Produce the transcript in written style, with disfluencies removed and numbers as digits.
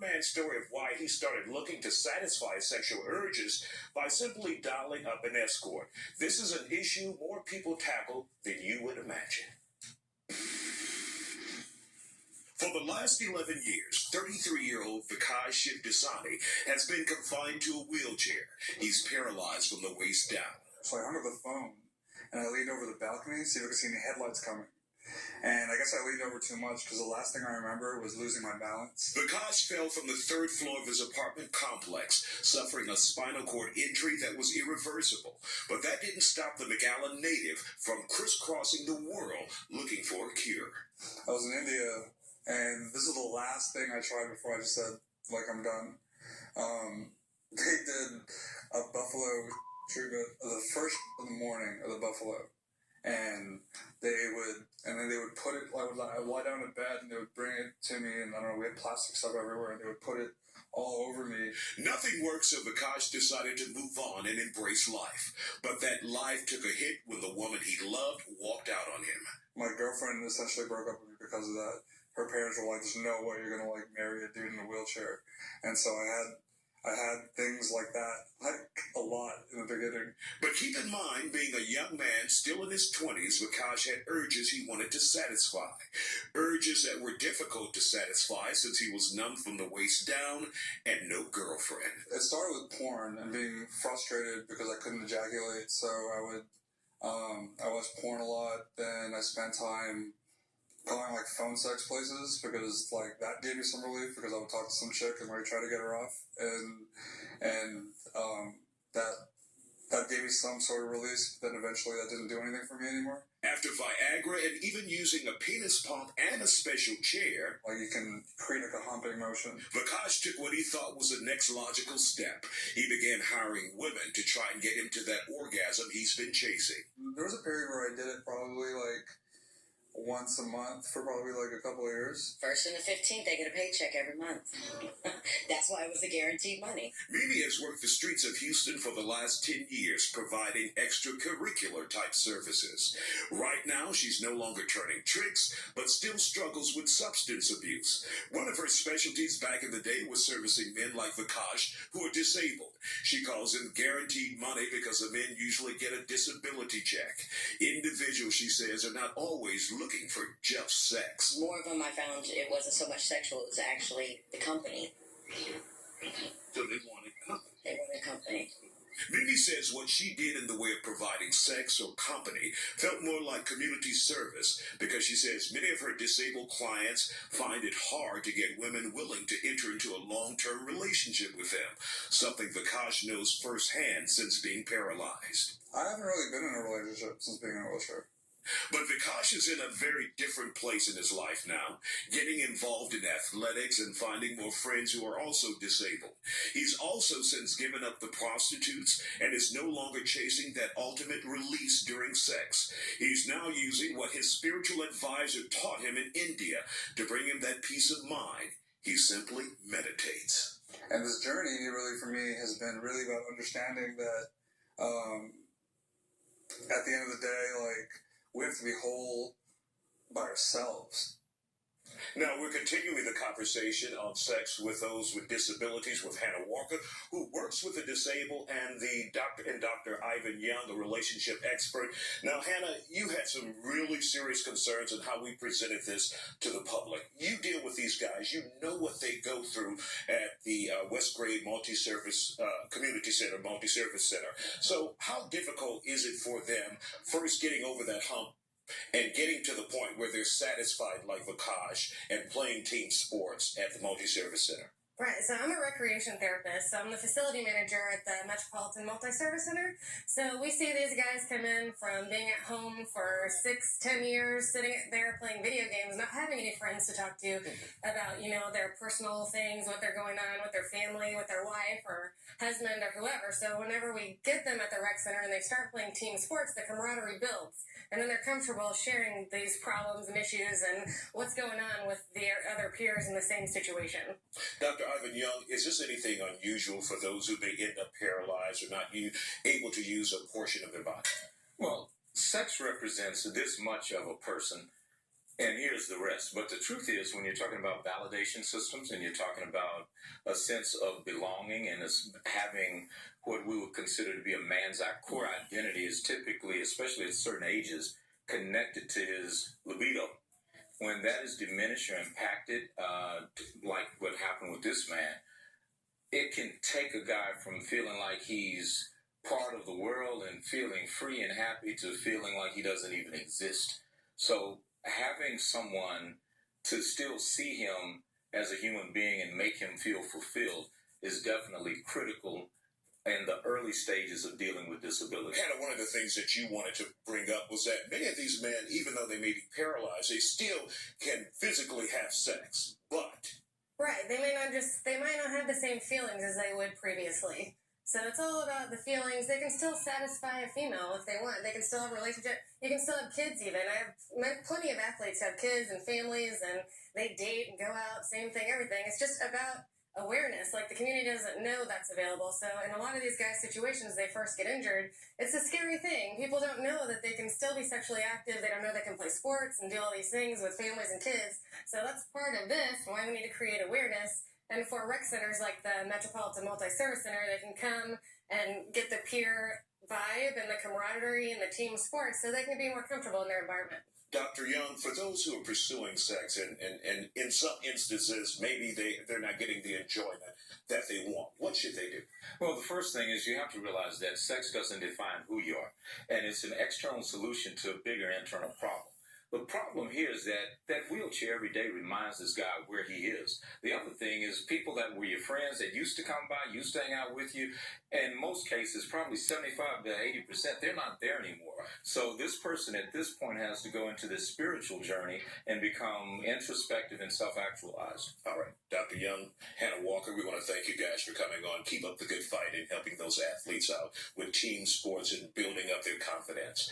man's story of why he started looking to satisfy sexual urges by simply dialing up an escort. This is an issue more people tackle than you would imagine. For the last 11 years, 33-year-old VIKASH SHIVDASANI has been confined to a wheelchair. He's paralyzed from the waist down. So I hung up the phone, and I leaned over the balcony to see if I could see any headlights coming. And I guess I leaned over too much because the last thing I remember was losing my balance. VIKASH fell from the third floor of his apartment complex, suffering a spinal cord injury that was irreversible. But that didn't stop the McAllen native from crisscrossing the world looking for a cure. I was in India, and this is the last thing I tried before I just said, like, I'm done. They did a buffalo treatment the first in the morning of the buffalo. And they would put it, I would lie down in bed and they would bring it to me, and I don't know, we had plastic stuff everywhere, and they would put it all over me. Nothing worked, so VIKASH decided to move on and embrace life. But that life took a hit when the woman he loved walked out on him. My girlfriend essentially broke up with me because of that. Her parents were like, there's no way you're going to, like, marry a dude in a wheelchair. And so I had things like that, like, a lot in the beginning. But keep in mind, being a young man still in his 20s, VIKASH had urges he wanted to satisfy. Urges that were difficult to satisfy since he was numb from the waist down and no girlfriend. It started with porn and being frustrated because I couldn't ejaculate, so I watched porn a lot. Then I spent time calling, like, phone sex places because, like, that gave me some relief because I would talk to some chick and, like, try to get her off. And that gave me some sort of release. Then eventually that didn't do anything for me anymore. After Viagra and even using a penis pump and a special chair, like, you can create like a humping motion, VIKASH took what he thought was the next logical step. He began hiring women to try and get him to that orgasm he's been chasing. There was a period where I did it probably like once a month for probably like a couple of years. First and the 15th, they get a paycheck every month. That's why it was a guaranteed money. Mimi has worked the streets of Houston for the last 10 years, providing extracurricular type services. Right now, she's no longer turning tricks, but still struggles with substance abuse. One of her specialties back in the day was servicing men like VIKASH who are disabled. She calls them guaranteed money because the men usually get a disability check. Individuals, she says, are not always looking for just sex. More of them I found it wasn't so much sexual, it was actually the company. So they wanted company. They wanted company. Mimi says what she did in the way of providing sex or company felt more like community service because she says many of her disabled clients find it hard to get women willing to enter into a long-term relationship with them, something VIKASH knows firsthand since being paralyzed. I haven't really been in a relationship since being in a wheelchair. But VIKASH is in a very different place in his life now, getting involved in athletics and finding more friends who are also disabled. He's also since given up the prostitutes and is no longer chasing that ultimate release during sex. He's now using what his spiritual advisor taught him in India to bring him that peace of mind. He simply meditates. And this journey really for me has been really about understanding that at the end of the day, like, we have to be whole by ourselves. Now, we're continuing the conversation on sex with those with disabilities with Hannah Walker, who works with the disabled, and Dr. Ivan Young, a relationship expert. Now, Hannah, you had some really serious concerns on how we presented this to the public. You deal with these guys. You know what they go through at the West Grade Multi-Service Community Center, Multi-Service Center. So how difficult is it for them first getting over that hump and getting to the point where they're satisfied like VIKASH and playing team sports at the Multi-Service Center? Right, so I'm a recreation therapist, so I'm the facility manager at the Metropolitan Multi-Service Center. So we see these guys come in from being at home for 6-10 years, sitting there playing video games, not having any friends to talk to about, you know, their personal things, what they're going on with their family, with their wife or husband or whoever. So whenever we get them at the rec center and they start playing team sports, the camaraderie builds. And then they're comfortable sharing these problems and issues and what's going on with their other peers in the same situation. Dr. Ivan Young, is this anything unusual for those who may end up paralyzed or not able to use a portion of their body? Well, sex represents this much of a person. And here's the rest. But the truth is, when you're talking about validation systems and you're talking about a sense of belonging and having what we would consider to be a man's core identity is typically, especially at certain ages, connected to his libido. When that is diminished or impacted, like what happened with this man, it can take a guy from feeling like he's part of the world and feeling free and happy to feeling like he doesn't even exist. So having someone to still see him as a human being and make him feel fulfilled is definitely critical in the early stages of dealing with disability. Hannah, one of the things that you wanted to bring up was that many of these men, even though they may be paralyzed, they still can physically have sex, but... Right, they might not have the same feelings as they would previously. So it's all about the feelings. They can still satisfy a female if they want. They can still have a relationship. You can still have kids even. I've met plenty of athletes who have kids and families, and they date and go out, same thing, everything. It's just about awareness. Like, the community doesn't know that's available. So in a lot of these guys' situations, they first get injured. It's a scary thing. People don't know that they can still be sexually active. They don't know they can play sports and do all these things with families and kids. So that's part of this, why we need to create awareness. And for rec centers like the Metropolitan Multi-Service Center, they can come and get the peer vibe and the camaraderie and the team sports so they can be more comfortable in their environment. Dr. Young, for those who are pursuing sex and in some instances maybe they're not getting the enjoyment that they want, what should they do? Well, the first thing is you have to realize that sex doesn't define who you are, and it's an external solution to a bigger internal problem. The problem here is that wheelchair every day reminds this guy where he is. The other thing is people that were your friends that used to come by, used to hang out with you, in most cases, probably 75 to 80%, they're not there anymore. So this person at this point has to go into this spiritual journey and become introspective and self-actualized. All right, Dr. Young, Hannah Walker, we want to thank you guys for coming on. Keep up the good fight and helping those athletes out with team sports and building up their confidence.